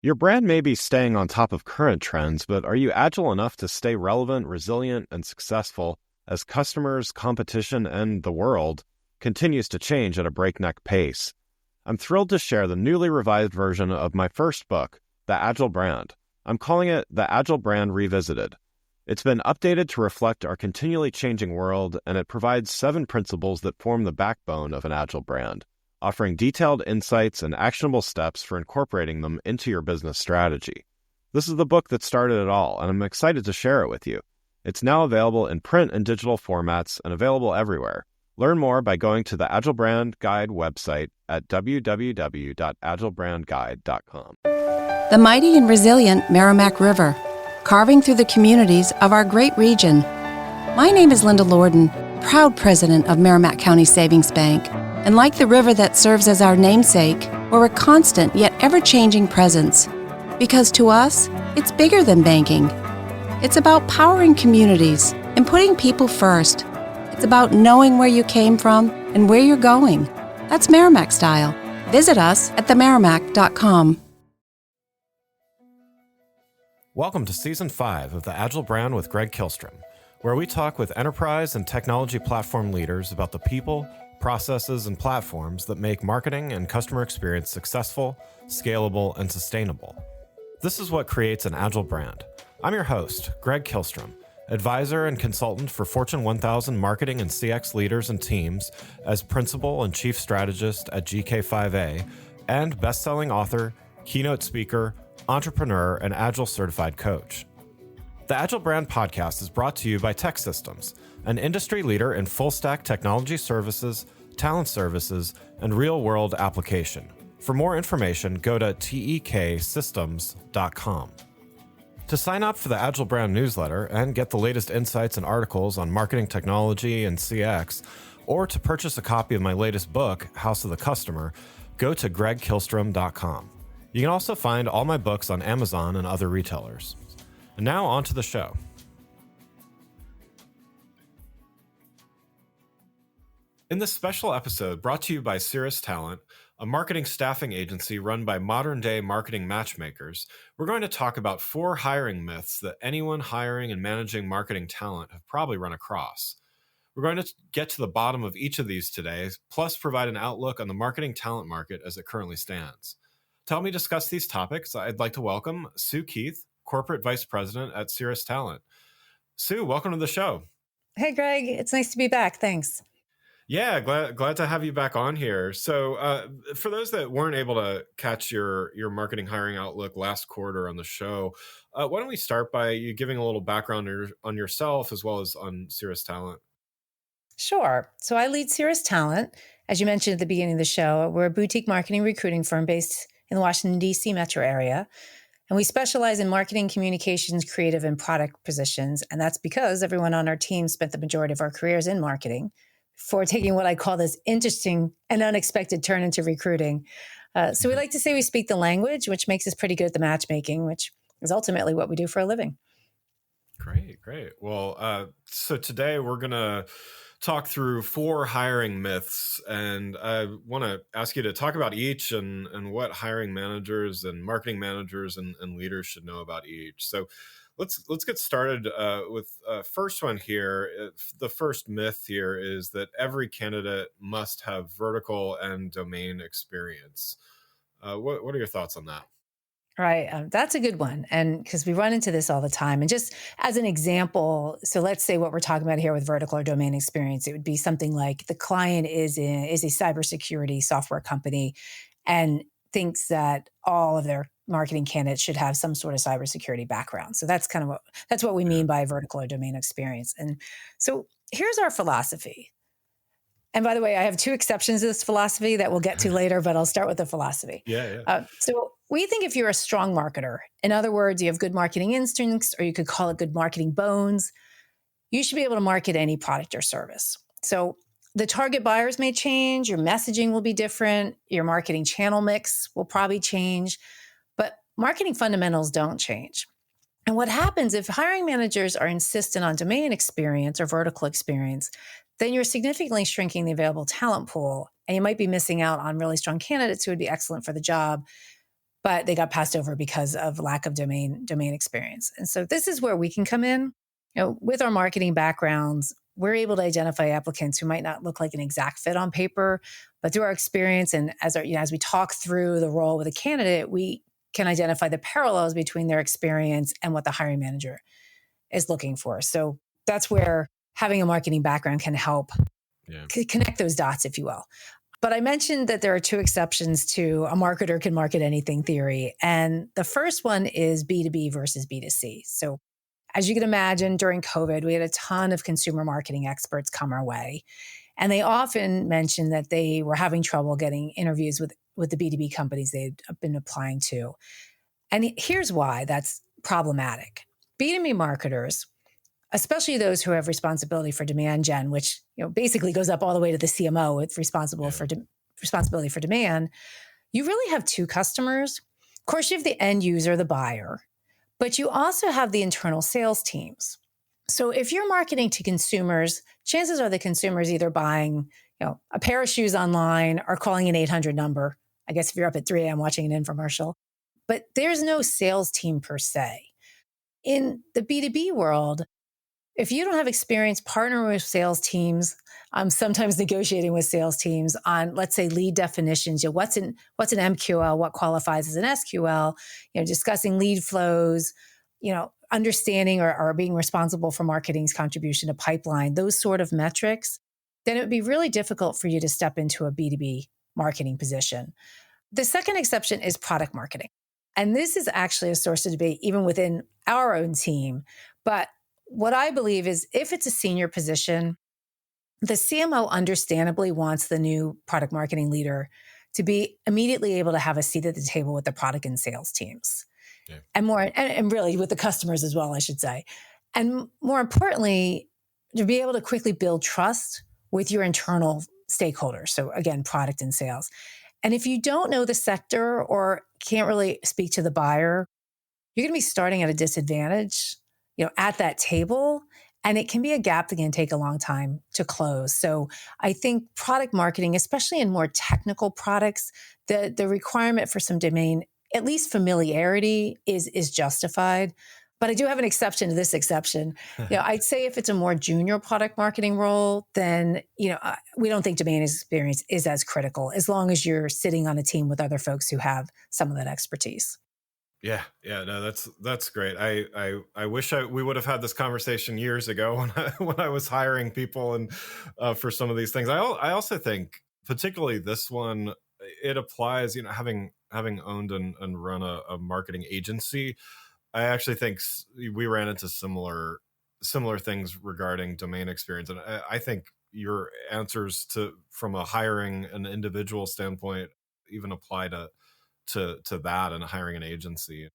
Your brand may be staying on top of current trends, but are you agile enough to stay relevant, resilient, and successful as customers, competition, and the world continues to change at a breakneck pace? I'm thrilled to share the newly revised version of my first book, The Agile Brand. I'm calling it The Agile Brand Revisited. It's been updated to reflect our continually changing world, and it provides 7 principles that form the backbone of an agile brand, offering detailed insights and actionable steps for incorporating them into your business strategy. This is the book that started it all, and I'm excited to share it with you. It's now available in print and digital formats and available everywhere. Learn more by going to the Agile Brand Guide website at www.agilebrandguide.com. The mighty and resilient Merrimack River, carving through the communities of our great region. My name is Linda Lorden, proud president of Merrimack County Savings Bank. And like the river that serves as our namesake, we're a constant yet ever-changing presence. Because to us, it's bigger than banking. It's about powering communities and putting people first. It's about knowing where you came from and where you're going. That's Merrimack style. Visit us at themerrimack.com. Welcome to Season 5 of The Agile Brand with Greg Kihlstrom, where we talk with enterprise and technology platform leaders about the people, processes, and platforms that make marketing and customer experience successful, scalable, and sustainable. This is what creates an agile brand. I'm your host, Greg Kihlstrom, advisor and consultant for Fortune 1000 marketing and CX leaders and teams as principal and chief strategist at GK5A, and best-selling author, keynote speaker, entrepreneur, and agile certified coach. The Agile Brand podcast is brought to you by TEKsystems, an industry leader in full-stack technology services, talent services, and real-world application. For more information, go to teksystems.com. To sign up for the Agile Brand newsletter and get the latest insights and articles on marketing technology and CX, or to purchase a copy of my latest book, House of the Customer, go to gregkihlstrom.com. You can also find all my books on Amazon and other retailers. And now on to the show. In this special episode brought to you by Ceres Talent, a marketing staffing agency run by modern-day marketing matchmakers, we're going to talk about 4 hiring myths that anyone hiring and managing marketing talent have probably run across. We're going to get to the bottom of each of these today, plus provide an outlook on the marketing talent market as it currently stands. To help me discuss these topics, I'd like to welcome Sue Keith, Corporate Vice President at Ceres Talent. Sue, welcome to the show. Hey, Greg. It's nice to be back. Thanks. Yeah, glad to have you back on here. So for those that weren't able to catch your marketing hiring outlook last quarter on the show, why don't we start by you giving a little background on yourself as well as on Ceres Talent? Sure. So I lead Ceres Talent. As you mentioned at the beginning of the show, we're a boutique marketing recruiting firm based in the Washington, D.C. metro area. And we specialize in marketing, communications, creative, and product positions. And that's because everyone on our team spent the majority of our careers in marketing before taking what I call this interesting and unexpected turn into recruiting. So we like to say we speak the language, which makes us pretty good at the matchmaking, which is ultimately what we do for a living. Great. Well, so today we're going to talk through 4 hiring myths, and I want to ask you to talk about each and what hiring managers and marketing managers and leaders should know about each. So let's get started with first one here. The first myth here is that every candidate must have vertical and domain experience. What are your thoughts on that? Right. That's a good one. And because we run into this all the time. And just as an example, so let's say what we're talking about here with vertical or domain experience, it would be something like the client is a cybersecurity software company and thinks that all of their marketing candidates should have some sort of cybersecurity background. So that's kind of what we mean by vertical or domain experience. And so here's our philosophy. And by the way, I have 2 exceptions to this philosophy that we'll get to later, but I'll start with the philosophy. Yeah. So we think if you're a strong marketer, in other words, you have good marketing instincts, or you could call it good marketing bones, you should be able to market any product or service. So the target buyers may change, your messaging will be different, your marketing channel mix will probably change, but marketing fundamentals don't change. And what happens if hiring managers are insistent on domain experience or vertical experience, then you're significantly shrinking the available talent pool, and you might be missing out on really strong candidates who would be excellent for the job, but they got passed over because of lack of domain experience. And so this is where we can come in. With our marketing backgrounds, we're able to identify applicants who might not look like an exact fit on paper, but through our experience and as we talk through the role with a candidate, we can identify the parallels between their experience and what the hiring manager is looking for. So that's where having a marketing background can help connect those dots, if you will. But I mentioned that there are two exceptions to a marketer can market anything theory. And the first one is B2B versus B2C. So as you can imagine, during COVID, we had a ton of consumer marketing experts come our way. And they often mentioned that they were having trouble getting interviews with the B2B companies they'd been applying to. And here's why that's problematic. B2B marketers, especially those who have responsibility for demand gen, which basically goes up all the way to the CMO with responsibility for demand, you really have two customers. Of course, you have the end user, the buyer, but you also have the internal sales teams. So if you're marketing to consumers, chances are the consumer's either buying a pair of shoes online or calling an 800 number. I guess if you're up at 3 a.m. watching an infomercial, but there's no sales team per se. In the B2B world, if you don't have experience partnering with sales teams, sometimes negotiating with sales teams on, let's say, lead definitions, what's an MQL, what qualifies as an SQL, discussing lead flows, understanding or being responsible for marketing's contribution to pipeline, those sort of metrics, then it would be really difficult for you to step into a B2B marketing position. The second exception is product marketing. And this is actually a source of debate even within our own team. But what I believe is if it's a senior position, the CMO understandably wants the new product marketing leader to be immediately able to have a seat at the table with the product and sales teams. Yeah. And really with the customers as well, I should say. And more importantly, to be able to quickly build trust with your internal stakeholders. So again, product and sales. And if you don't know the sector or can't really speak to the buyer, you're going to be starting at a disadvantage, at that table. And it can be a gap that can take a long time to close. So I think product marketing, especially in more technical products, the requirement for some domain, at least familiarity is justified. But I do have an exception to this exception. I'd say if it's a more junior product marketing role, then, we don't think domain experience is as critical as long as you're sitting on a team with other folks who have some of that expertise. Yeah. No, that's great. I wish we would have had this conversation years ago when I was hiring people and for some of these things. I also think particularly this one, it applies. Having owned and run a marketing agency, I actually think we ran into similar things regarding domain experience, and I think your answers from a hiring an individual standpoint even apply to that and hiring an agency.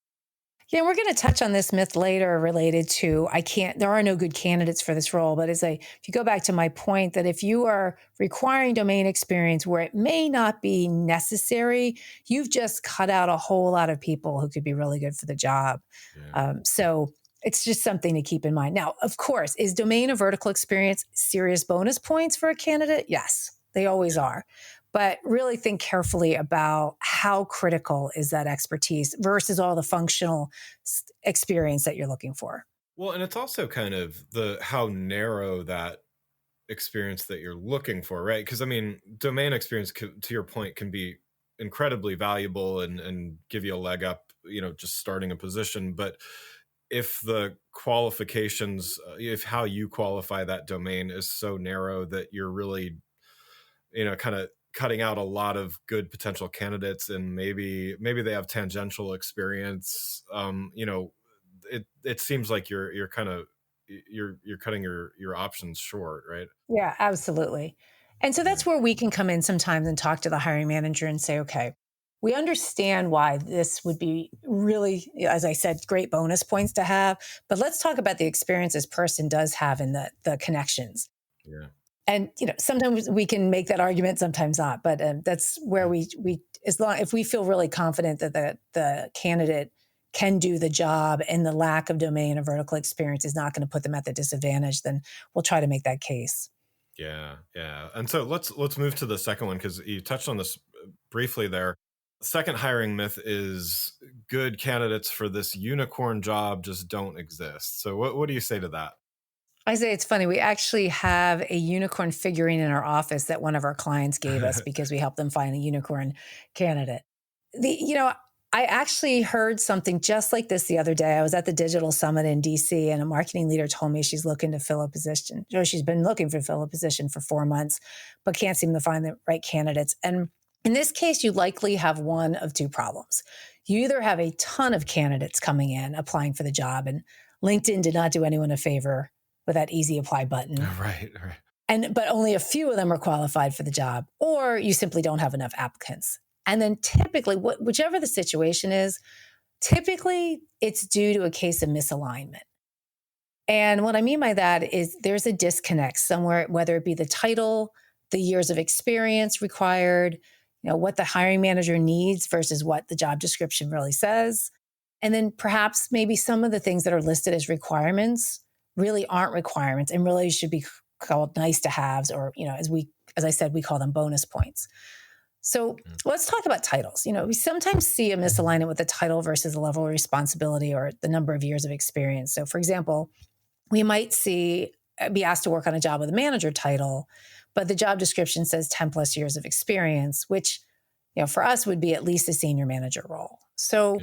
Yeah, we're going to touch on this myth later related to there are no good candidates for this role. But if you go back to my point that if you are requiring domain experience where it may not be necessary, you've just cut out a whole lot of people who could be really good for the job. Yeah. So it's just something to keep in mind. Now, of course, is domain or vertical experience serious bonus points for a candidate? Yes, they always are. But really think carefully about how critical is that expertise versus all the functional experience that you're looking for. Well, and it's also kind of how narrow that experience that you're looking for, right? Because domain experience, to your point, can be incredibly valuable and give you a leg up, just starting a position. But if the qualifications, if how you qualify that domain is so narrow that you're really, kind of cutting out a lot of good potential candidates, and maybe they have tangential experience, it seems like you're cutting your options short, right? Yeah, absolutely. And so that's where we can come in sometimes and talk to the hiring manager and say, okay, we understand why this would be really, as I said, great bonus points to have, but let's talk about the experience this person does have in the connections. Yeah. And sometimes we can make that argument, sometimes not. But that's where if we feel really confident that the candidate can do the job and the lack of domain or vertical experience is not going to put them at the disadvantage, then we'll try to make that case. Yeah. And so let's move to the second one, because you touched on this briefly there. Second hiring myth is good candidates for this unicorn job just don't exist. So what do you say to that? I say it's funny. We actually have a unicorn figurine in our office that one of our clients gave us because we helped them find a unicorn candidate. You know, I actually heard something just like this the other day. I was at the digital summit in DC and a marketing leader told me she's looking to fill a position. She's been looking to fill a position for 4 months, but can't seem to find the right candidates. And in this case, you likely have one of two problems. You either have a ton of candidates coming in applying for the job, and LinkedIn did not do anyone a favor with that easy apply button. Right, right. But only a few of them are qualified for the job, or you simply don't have enough applicants. And then typically, whichever the situation is, typically it's due to a case of misalignment. And what I mean by that is there's a disconnect somewhere, whether it be the title, the years of experience required, what the hiring manager needs versus what the job description really says. And then perhaps maybe some of the things that are listed as requirements really aren't requirements and really should be called nice to haves, or, as I said, we call them bonus points. So let's talk about titles. We sometimes see a misalignment with the title versus the level of responsibility or the number of years of experience. So for example, we might be asked to work on a job with a manager title, but the job description says 10 plus years of experience, which, for us would be at least a senior manager role. So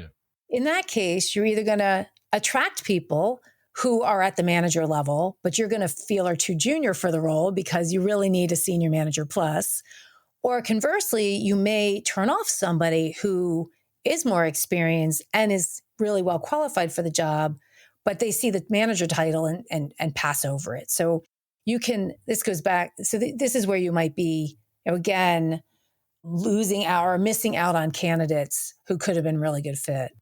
in that case, you're either going to attract people who are at the manager level, but you're going to feel are too junior for the role because you really need a senior manager plus. Or conversely, you may turn off somebody who is more experienced and is really well qualified for the job, but they see the manager title and pass over it. So this goes back. So this is where you might be, again, losing out or missing out on candidates who could have been really good fit.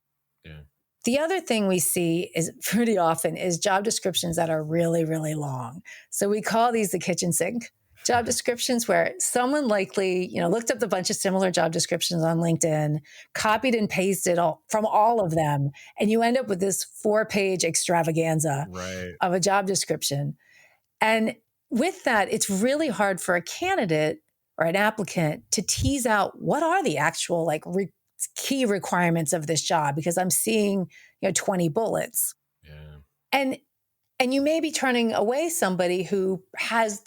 Yeah. The other thing we see is pretty often is job descriptions that are really, really long. So we call these the kitchen sink job descriptions, where someone likely, looked up a bunch of similar job descriptions on LinkedIn, copied and pasted from all of them, and you end up with this 4-page extravaganza of a job description. And with that, it's really hard for a candidate or an applicant to tease out what are the actual key requirements of this job, because I'm seeing 20 bullets. Yeah. And you may be turning away somebody who has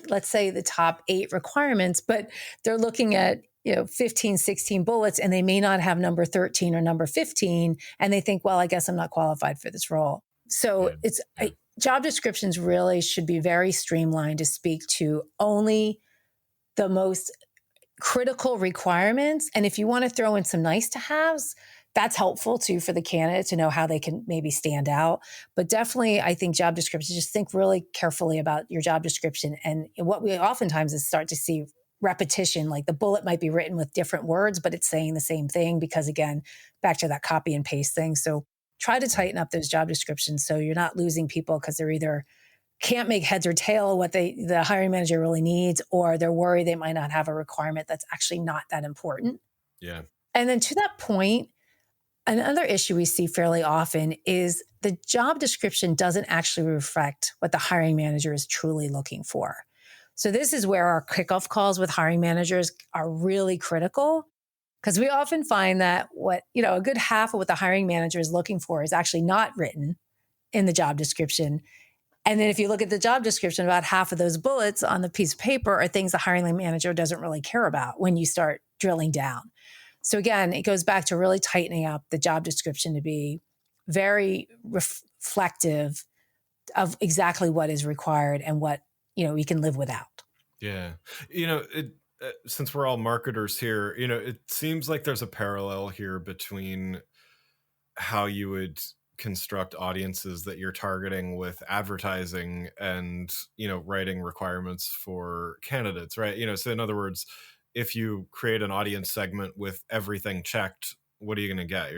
let's say the top 8 requirements, but they're looking at 15, 16 bullets, and they may not have number 13 or number 15, and they think, well, I guess I'm not qualified for this role. So job descriptions really should be very streamlined to speak to only the most critical requirements. And if you want to throw in some nice to haves, that's helpful too for the candidate to know how they can maybe stand out. But definitely, I think job descriptions, just think really carefully about your job description. And what we oftentimes is start to see repetition, like the bullet might be written with different words, but it's saying the same thing because, again, back to that copy and paste thing. So try to tighten up those job descriptions so you're not losing people because they're either can't make heads or tail of what the hiring manager really needs, or they're worried they might not have a requirement that's actually not that important. Yeah. And then to that point, another issue we see fairly often is the job description doesn't actually reflect what the hiring manager is truly looking for. So this is where our kickoff calls with hiring managers are really critical, because we often find that a good half of what the hiring manager is looking for is actually not written in the job description. And then if you look at the job description, about half of those bullets on the piece of paper are things the hiring manager doesn't really care about when you start drilling down. So again, it goes back to really tightening up the job description to be very reflective of exactly what is required and what, we can live without. Yeah. Since we're all marketers here, it seems like there's a parallel here between how you would construct audiences that you're targeting with advertising and, writing requirements for candidates, right? So in other words, if you create an audience segment with everything checked, what are you going to get?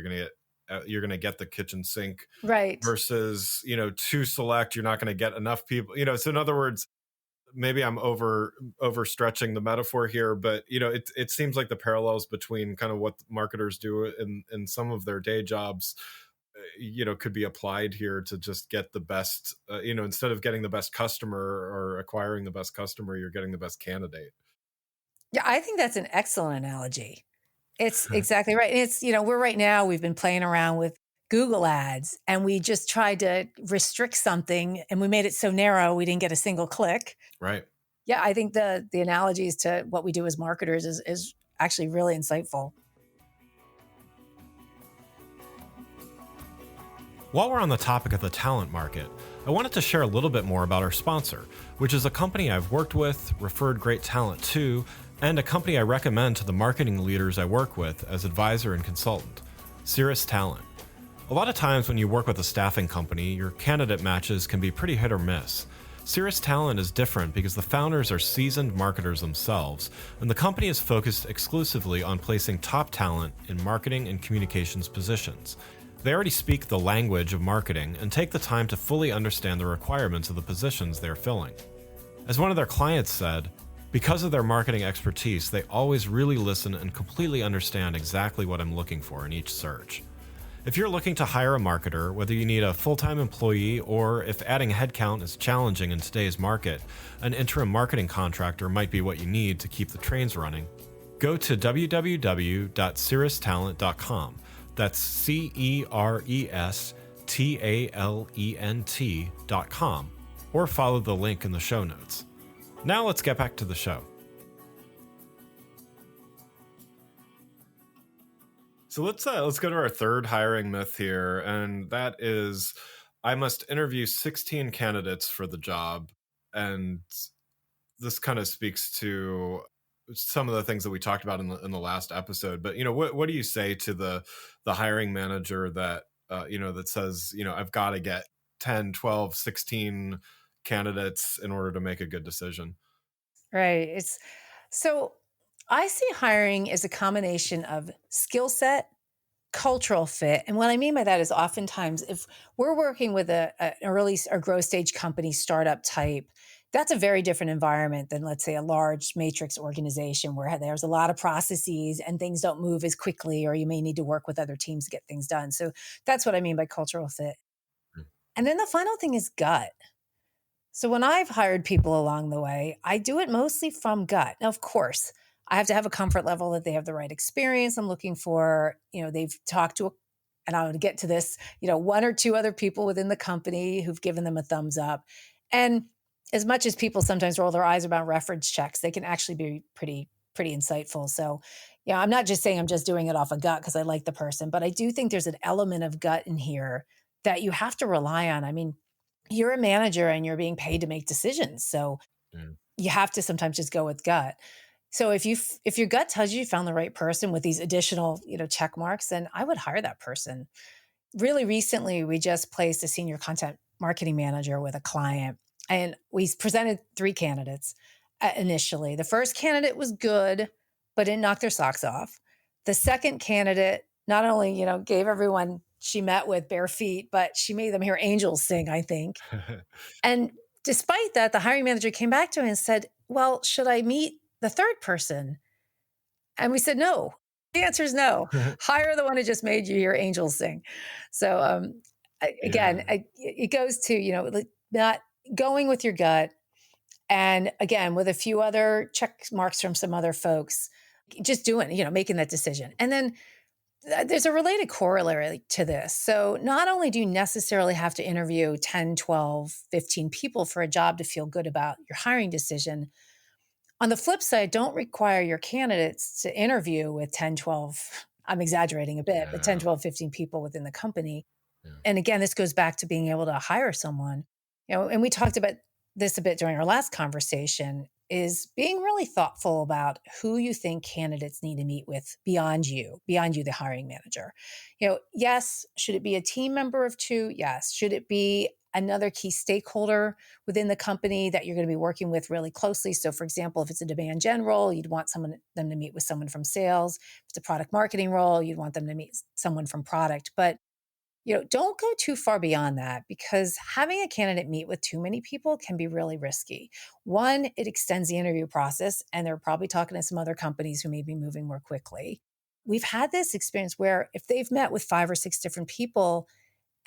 You're going to get the kitchen sink, right? Versus, too select, you're not going to get enough people, so in other words, maybe I'm overstretching the metaphor here, but it seems like the parallels between kind of what marketers do in some of their day jobs, could be applied here to just get the best, instead of getting the best customer or acquiring the best customer, you're getting the best candidate. Yeah, I think that's an excellent analogy. It's exactly right. And it's, we're right now, we've been playing around with Google ads and we just tried to restrict something and we made it so narrow we didn't get a single click. Right. Yeah, I think the analogies to what we do as marketers is actually really insightful. While we're on the topic of the talent market, I wanted to share a little bit more about our sponsor, which is a company I've worked with, referred great talent to, and a company I recommend to the marketing leaders I work with as advisor and consultant, Ceres Talent. A lot of times when you work with a staffing company, your candidate matches can be pretty hit or miss. Ceres Talent is different because the founders are seasoned marketers themselves, and the company is focused exclusively on placing top talent in marketing and communications positions. They already speak the language of marketing and take the time to fully understand the requirements of the positions they're filling. As one of their clients said, because of their marketing expertise, they always really listen and completely understand exactly what I'm looking for in each search. If you're looking to hire a marketer, whether you need a full-time employee or if adding headcount is challenging in today's market, an interim marketing contractor might be what you need to keep the trains running, go to www.cerestalent.com. That's CERESTALENT.com, or follow the link in the show notes. Now let's get back to the show. So let's go to our third hiring myth here, and that is I must interview 16 candidates for the job. And this kind of speaks to some of the things that we talked about in the last episode. But what do you say to the hiring manager that that says I've got to get 10, 12, 16 candidates in order to make a good decision? Right. So I see hiring as a combination of skill set, cultural fit. And what I mean by that is oftentimes if we're working with an early or growth stage company, startup type, that's a very different environment than, let's say, a large matrix organization where there's a lot of processes and things don't move as quickly, or you may need to work with other teams to get things done. So that's what I mean by cultural fit. And then the final thing is gut. So when I've hired people along the way, I do it mostly from gut. Now, of course, I have to have a comfort level that they have the right experience I'm looking for. They've talked to, and I would get to this, one or two other people within the company who've given them a thumbs up. And as much as people sometimes roll their eyes about reference checks, they can actually be pretty insightful. So, I'm not just saying I'm just doing it off of gut because I like the person, but I do think there's an element of gut in here that you have to rely on. I mean, you're a manager and you're being paid to make decisions. So you have to sometimes just go with gut. So if your gut tells you found the right person with these additional, check marks, then I would hire that person. Really recently, we just placed a senior content marketing manager with a client and we presented 3 candidates initially. The first candidate was good, but didn't knock their socks off. The second candidate not only, gave everyone she met with bare feet, but she made them hear angels sing, I think. And despite that, the hiring manager came back to me and said, well, should I meet the third person? And we said, no. The answer is no. Hire the one who just made you hear angels sing. So it goes to, not going with your gut. And again, with a few other check marks from some other folks, just doing, making that decision. And then there's a related corollary to this. So not only do you necessarily have to interview 10, 12, 15 people for a job to feel good about your hiring decision, on the flip side, don't require your candidates to interview with 10, 12, I'm exaggerating a bit, but 10, 12, 15 people within the company. Yeah. And again, this goes back to being able to hire someone, and we talked about this a bit during our last conversation, is being really thoughtful about who you think candidates need to meet with beyond you, the hiring manager. Yes, should it be a team member of 2? Yes. Should it be another key stakeholder within the company that you're going to be working with really closely? So for example, if it's a demand gen role, you'd want them to meet with someone from sales. If it's a product marketing role, you'd want them to meet someone from product. But don't go too far beyond that, because having a candidate meet with too many people can be really risky. One, it extends the interview process, and they're probably talking to some other companies who may be moving more quickly. We've had this experience where if they've met with 5 or 6 different people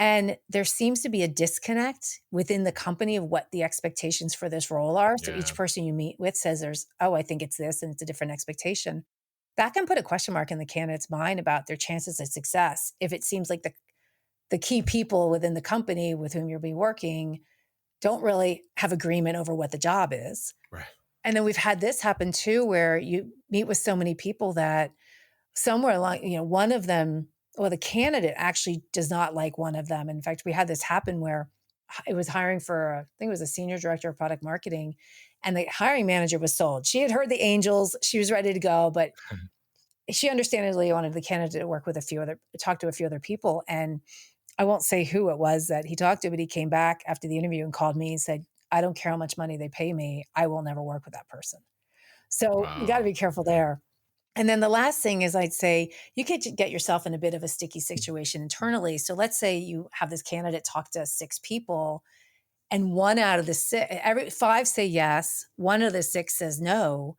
and there seems to be a disconnect within the company of what the expectations for this role are. So each person you meet with says I think it's this, and it's a different expectation. that can put a question mark in the candidate's mind about their chances of success if it seems like the key people within the company with whom you'll be working don't really have agreement over what the job is. Right. And then we've had this happen too, where you meet with so many people that somewhere along, one of them, well, the candidate actually does not like one of them. In fact, we had this happen where it was hiring for, I think it was a senior director of product marketing, and the hiring manager was sold. She had heard the angels, she was ready to go, but she understandably wanted the candidate to work with talk to a few other people. And I won't say who it was that he talked to, but he came back after the interview and called me and said, I don't care how much money they pay me. I will never work with that person. So you got to Wow. be careful there. And then the last thing is I'd say you could get yourself in a bit of a sticky situation internally. So let's say you have this candidate talk to 6 people and one out of the 6, every 5 say yes, one of the 6 says no.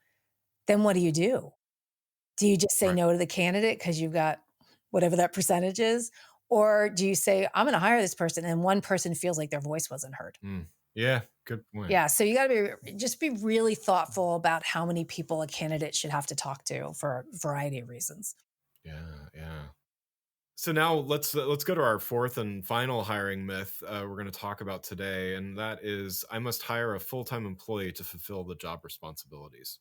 Then what do you do? Do you just say Right. no to the candidate because you've got whatever that percentage is? Or do you say, I'm going to hire this person, and one person feels like their voice wasn't heard? Yeah, good point. Yeah. So you got to be really thoughtful about how many people a candidate should have to talk to for a variety of reasons. Yeah. So now let's go to our fourth and final hiring myth we're going to talk about today, and that is I must hire a full-time employee to fulfill the job responsibilities.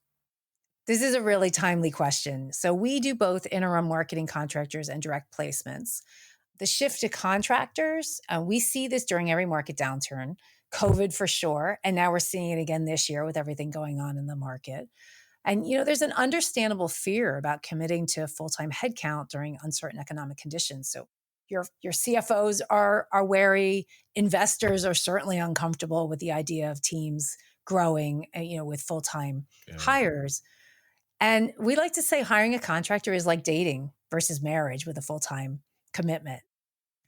This is a really timely question. So we do both interim marketing contractors and direct placements. The shift to contractors, we see this during every market downturn, COVID for sure. And now we're seeing it again this year with everything going on in the market. And, there's an understandable fear about committing to full-time headcount during uncertain economic conditions. So your CFOs are wary. Investors are certainly uncomfortable with the idea of teams growing, with full-time hires. And we like to say hiring a contractor is like dating versus marriage with a full-time commitment.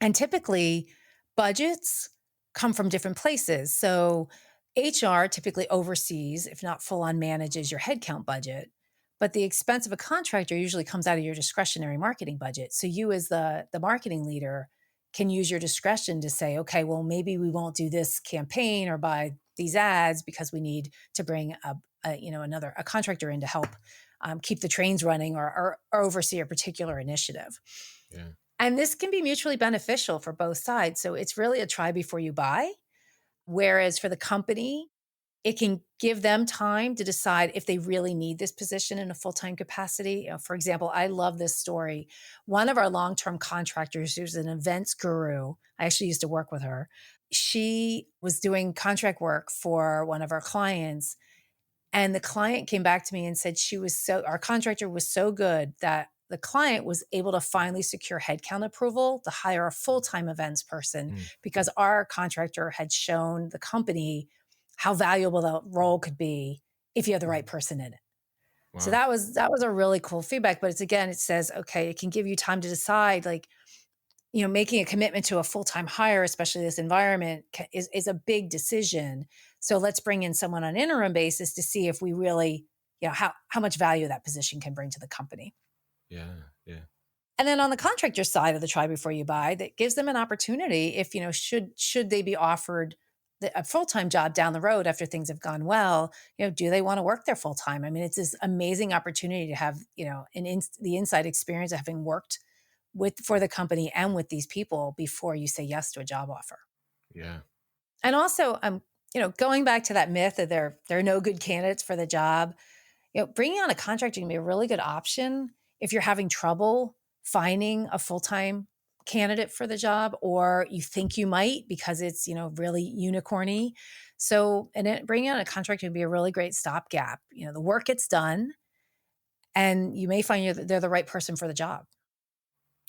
And typically, budgets come from different places. So HR typically oversees, if not full on manages your headcount budget. But the expense of a contractor usually comes out of your discretionary marketing budget. So you as the marketing leader can use your discretion to say, okay, well, maybe we won't do this campaign or buy these ads because we need to bring a contractor in to help keep the trains running or oversee a particular initiative. Yeah. And this can be mutually beneficial for both sides. So it's really a try before you buy. Whereas for the company, it can give them time to decide if they really need this position in a full-time capacity. For example, I love this story. One of our long-term contractors, who's an events guru, I actually used to work with her. She was doing contract work for one of our clients. And the client came back to me and said our contractor was so good that the client was able to finally secure headcount approval to hire a full-time events person because our contractor had shown the company how valuable the role could be if you had the right person in it. Wow. So that was a really cool feedback. But it says, okay, it can give you time to decide, like, making a commitment to a full-time hire, especially this environment, is a big decision. So let's bring in someone on an interim basis to see if we really, how much value that position can bring to the company. Yeah. And then on the contractor side of the try before you buy, that gives them an opportunity if, should they be offered a full-time job down the road after things have gone well, do they want to work there full-time? I mean, it's this amazing opportunity to have, the inside experience of having worked for the company and with these people before you say yes to a job offer. Yeah. And also, going back to that myth that there are no good candidates for the job, bringing on a contractor can be a really good option if you're having trouble finding a full-time candidate for the job, or you think you might because it's, really unicorny. So, bringing on a contractor can be a really great stopgap. The work gets done and you may find they're the right person for the job.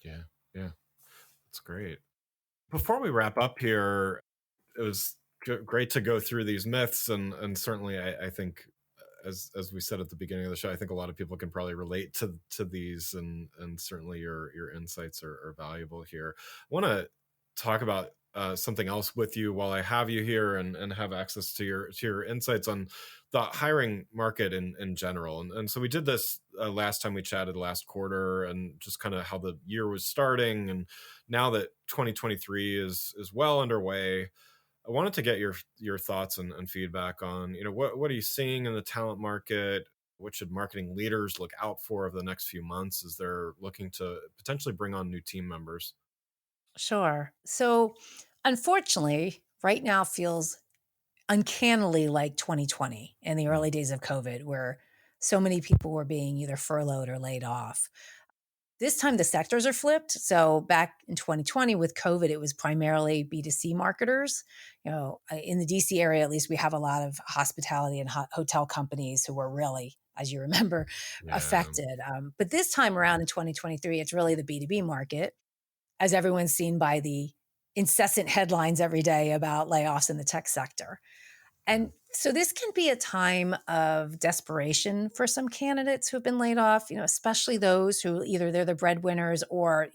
Yeah. That's great. Before we wrap up here, it was great to go through these myths, and certainly I think, as we said at the beginning of the show, I think a lot of people can probably relate to these, and certainly your insights are valuable here. I want to talk about something else with you while I have you here and have access to your insights on the hiring market in general. And so we did this last time we chatted last quarter, and just kind of how the year was starting, and now that 2023 is well underway, I wanted to get your thoughts and feedback on, what are you seeing in the talent market? What should marketing leaders look out for over the next few months as they're looking to potentially bring on new team members? Sure. So, unfortunately, right now feels uncannily like 2020 in the Mm, early days of COVID, where so many people were being either furloughed or laid off. This time the sectors are flipped. So back in 2020 with COVID, it was primarily B2C marketers. In the DC area, at least, we have a lot of hospitality and hotel companies who were really, as you remember, yeah. affected. But this time around in 2023, it's really the B2B market, as everyone's seen by the incessant headlines every day about layoffs in the tech sector. Yeah. And so this can be a time of desperation for some candidates who have been laid off, especially those who either they're the breadwinners or,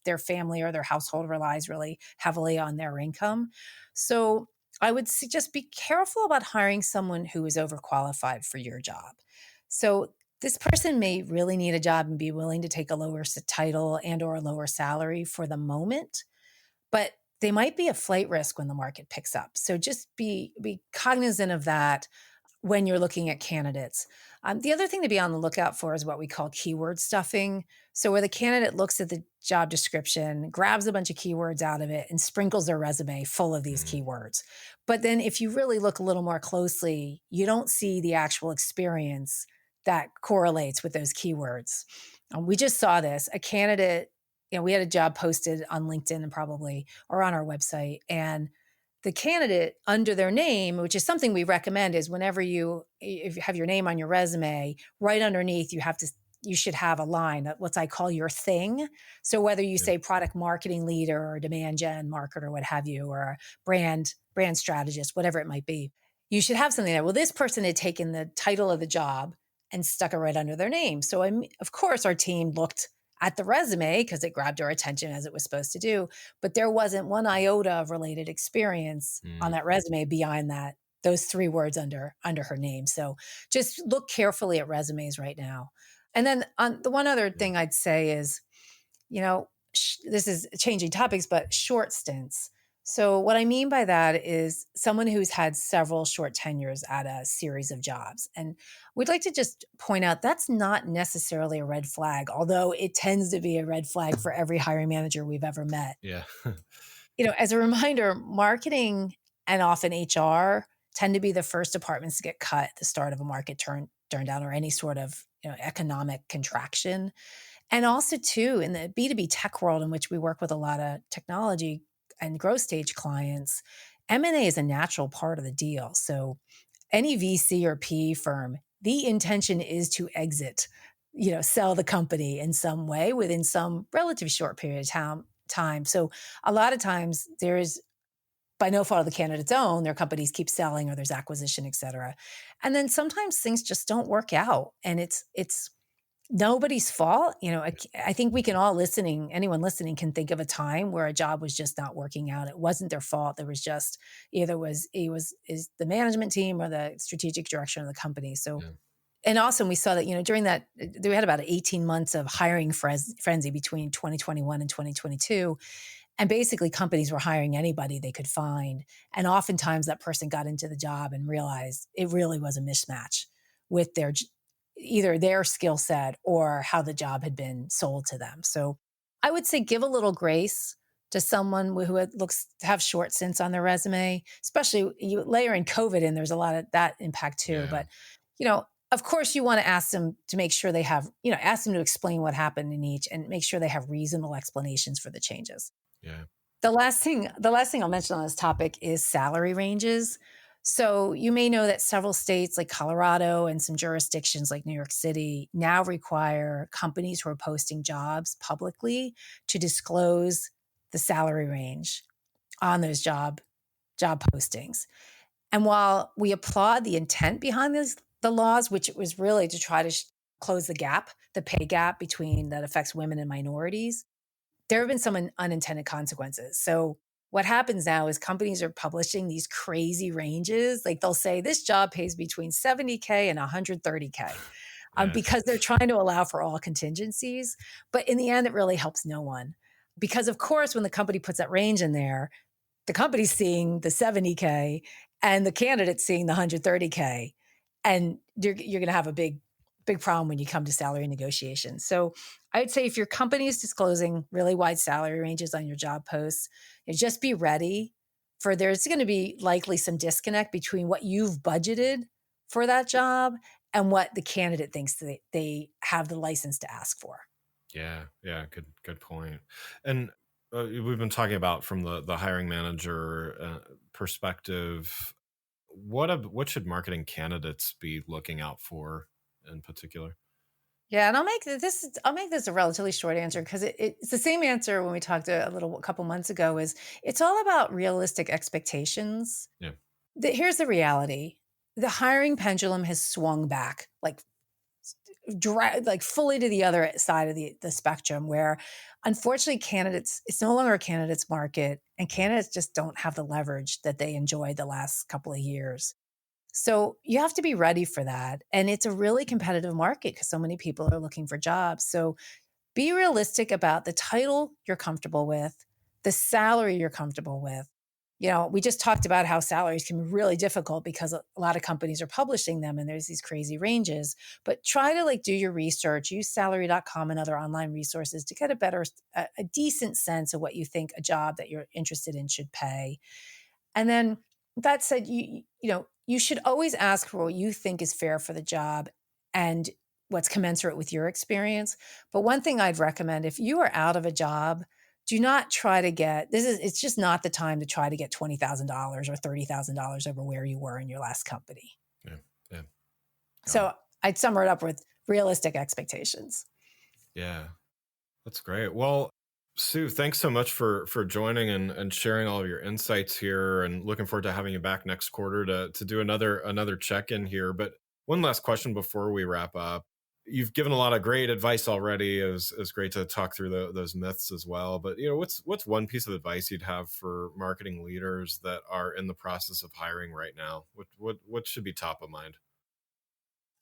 their family or their household relies really heavily on their income. So I would just be careful about hiring someone who is overqualified for your job. So this person may really need a job and be willing to take a lower title and or a lower salary for the moment, but they might be a flight risk when the market picks up. So just be cognizant of that when you're looking at candidates. The other thing to be on the lookout for is what we call keyword stuffing. So where the candidate looks at the job description, grabs a bunch of keywords out of it, and sprinkles their resume full of these Mm, keywords. But then if you really look a little more closely, you don't see the actual experience that correlates with those keywords. We just saw this. A candidate, we had a job posted on LinkedIn and probably or on our website, and the candidate under their name, which is something we recommend, is whenever if you have your name on your resume, right underneath you should have a line, what I call your thing. So whether you yeah. say product marketing leader or demand gen marketer, what have you, or a brand strategist, whatever it might be, you should have something there. Well, this person had taken the title of the job and stuck it right under their name. So of course our team looked at the resume because it grabbed our attention as it was supposed to do, but there wasn't one iota of related experience on Mm, that resume beyond those three words under her name. So just look carefully at resumes right now. And then on the one other yeah. thing I'd say is, this is changing topics, but short stints. So what I mean by that is someone who's had several short tenures at a series of jobs. And we'd like to just point out that's not necessarily a red flag, although it tends to be a red flag for every hiring manager we've ever met. Yeah. As a reminder, marketing and often HR tend to be the first departments to get cut at the start of a market turn down or any sort of economic contraction. And also too, in the B2B tech world in which we work with a lot of technology and growth stage clients, M&A is a natural part of the deal. So any VC or PE firm, the intention is to exit, sell the company in some way within some relatively short period of time. So a lot of times there is, by no fault of the candidate's own, their companies keep selling or there's acquisition, et cetera. And then sometimes things just don't work out. And it's nobody's fault. I think we can anyone listening can think of a time where a job was just not working out. It wasn't their fault. There was just either is the management team or the strategic direction of the company. So, Yeah. and also we saw that, during that, we had about 18 months of hiring frenzy between 2021 and 2022. And basically companies were hiring anybody they could find. And oftentimes that person got into the job and realized it really was a mismatch with either their skill set or how the job had been sold to them. So I would say give a little grace to someone looks to have short stints on their resume, especially you layer in COVID and there's a lot of that impact too. Yeah. But, of course you want to ask them to make sure they have, ask them to explain what happened in each and make sure they have reasonable explanations for the changes. Yeah. The last thing I'll mention on this topic is salary ranges. So you may know that several states like Colorado and some jurisdictions like New York City now require companies who are posting jobs publicly to disclose the salary range on those job postings. And while we applaud the intent behind the laws, which it was really to try to close the pay gap between that affects women and minorities, there have been some unintended consequences. So what happens now is companies are publishing these crazy ranges. Like they'll say this job pays between 70K and 130K Yeah. because they're trying to allow for all contingencies. But in the end, it really helps no one. Because of course, when the company puts that range in there, the company's seeing the 70K and the candidate's seeing the 130K. And you're going to have a big big problem when you come to salary negotiations. So I'd say if your company is disclosing really wide salary ranges on your job posts, just be ready for there's going to be likely some disconnect between what you've budgeted for that job and what the candidate thinks they have the license to ask for. Yeah, good point. And we've been talking about from the hiring manager perspective. What should marketing candidates be looking out for in particular? Yeah, and I'll make this a relatively short answer because it's the same answer when we talked a couple months ago. Is it's all about realistic expectations. Yeah. Here's the reality: the hiring pendulum has swung back, like fully to the other side of the spectrum, where unfortunately it's no longer a candidates market, and candidates just don't have the leverage that they enjoyed the last couple of years. So you have to be ready for that. And it's a really competitive market because so many people are looking for jobs. So be realistic about the title you're comfortable with, the salary you're comfortable with. We just talked about how salaries can be really difficult because a lot of companies are publishing them and there's these crazy ranges. But try to do your research, use salary.com and other online resources to get a decent sense of what you think a job that you're interested in should pay. And then that said, you should always ask for what you think is fair for the job and what's commensurate with your experience. But one thing I'd recommend, if you are out of a job, do not try to it's just not the time to try to get $20,000 or $30,000 over where you were in your last company. Yeah. So I'd sum it up with realistic expectations. Yeah, that's great. Well, Sue, thanks so much for joining and sharing all of your insights here, and looking forward to having you back next quarter to do another check-in here. But one last question before we wrap up. You've given a lot of great advice already. It was great to talk through those myths as well. But what's one piece of advice you'd have for marketing leaders that are in the process of hiring right now? What should be top of mind?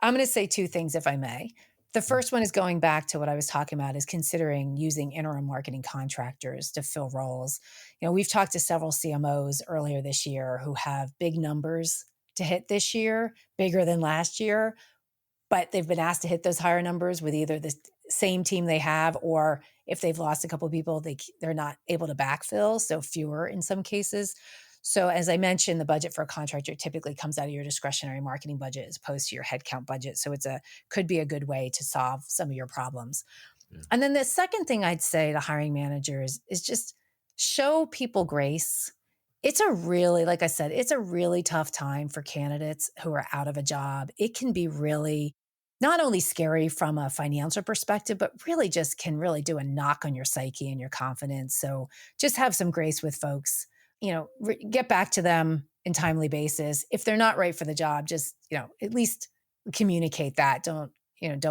I'm going to say two things, if I may. The first one is going back to what I was talking about, is considering using interim marketing contractors to fill roles. We've talked to several CMOs earlier this year who have big numbers to hit this year, bigger than last year, but they've been asked to hit those higher numbers with either the same team they have, or if they've lost a couple of people, they're not able to backfill, so fewer in some cases. So as I mentioned, the budget for a contractor typically comes out of your discretionary marketing budget as opposed to your headcount budget. So could be a good way to solve some of your problems. Yeah. And then the second thing I'd say to hiring managers is just show people grace. It's like I said, it's a really tough time for candidates who are out of a job. It can be really not only scary from a financial perspective, but really just can really do a knock on your psyche and your confidence. So just have some grace with folks. Get back to them in timely basis. If they're not right for the job, just, at least communicate that. Don't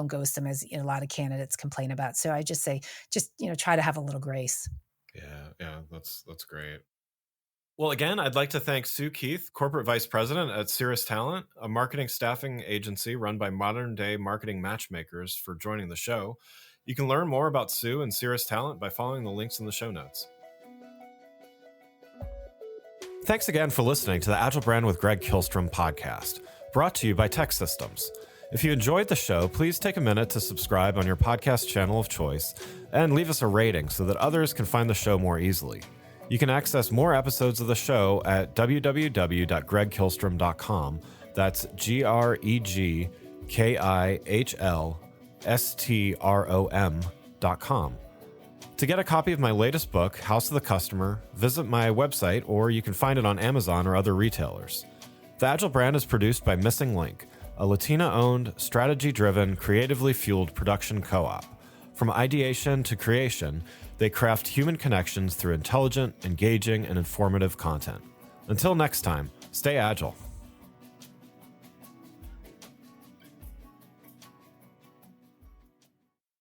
ghost them, as a lot of candidates complain about. So I just say, try to have a little grace. Yeah, that's great. Well, again, I'd like to thank Sue Keith, Corporate Vice President at Ceres Talent, a marketing staffing agency run by modern-day marketing matchmakers, for joining the show. You can learn more about Sue and Ceres Talent by following the links in the show notes. Thanks again for listening to the Agile Brand with Greg Kihlstrom podcast, brought to you by Tech Systems. If you enjoyed the show, please take a minute to subscribe on your podcast channel of choice and leave us a rating so that others can find the show more easily. You can access more episodes of the show at www.gregkihlstrom.com. That's GREGKIHLSTROM.com. To get a copy of my latest book, House of the Customer, visit my website, or you can find it on Amazon or other retailers. The Agile Brand is produced by Missing Link, a Latina-owned, strategy-driven, creatively fueled production co-op. From ideation to creation, they craft human connections through intelligent, engaging, and informative content. Until next time, stay agile.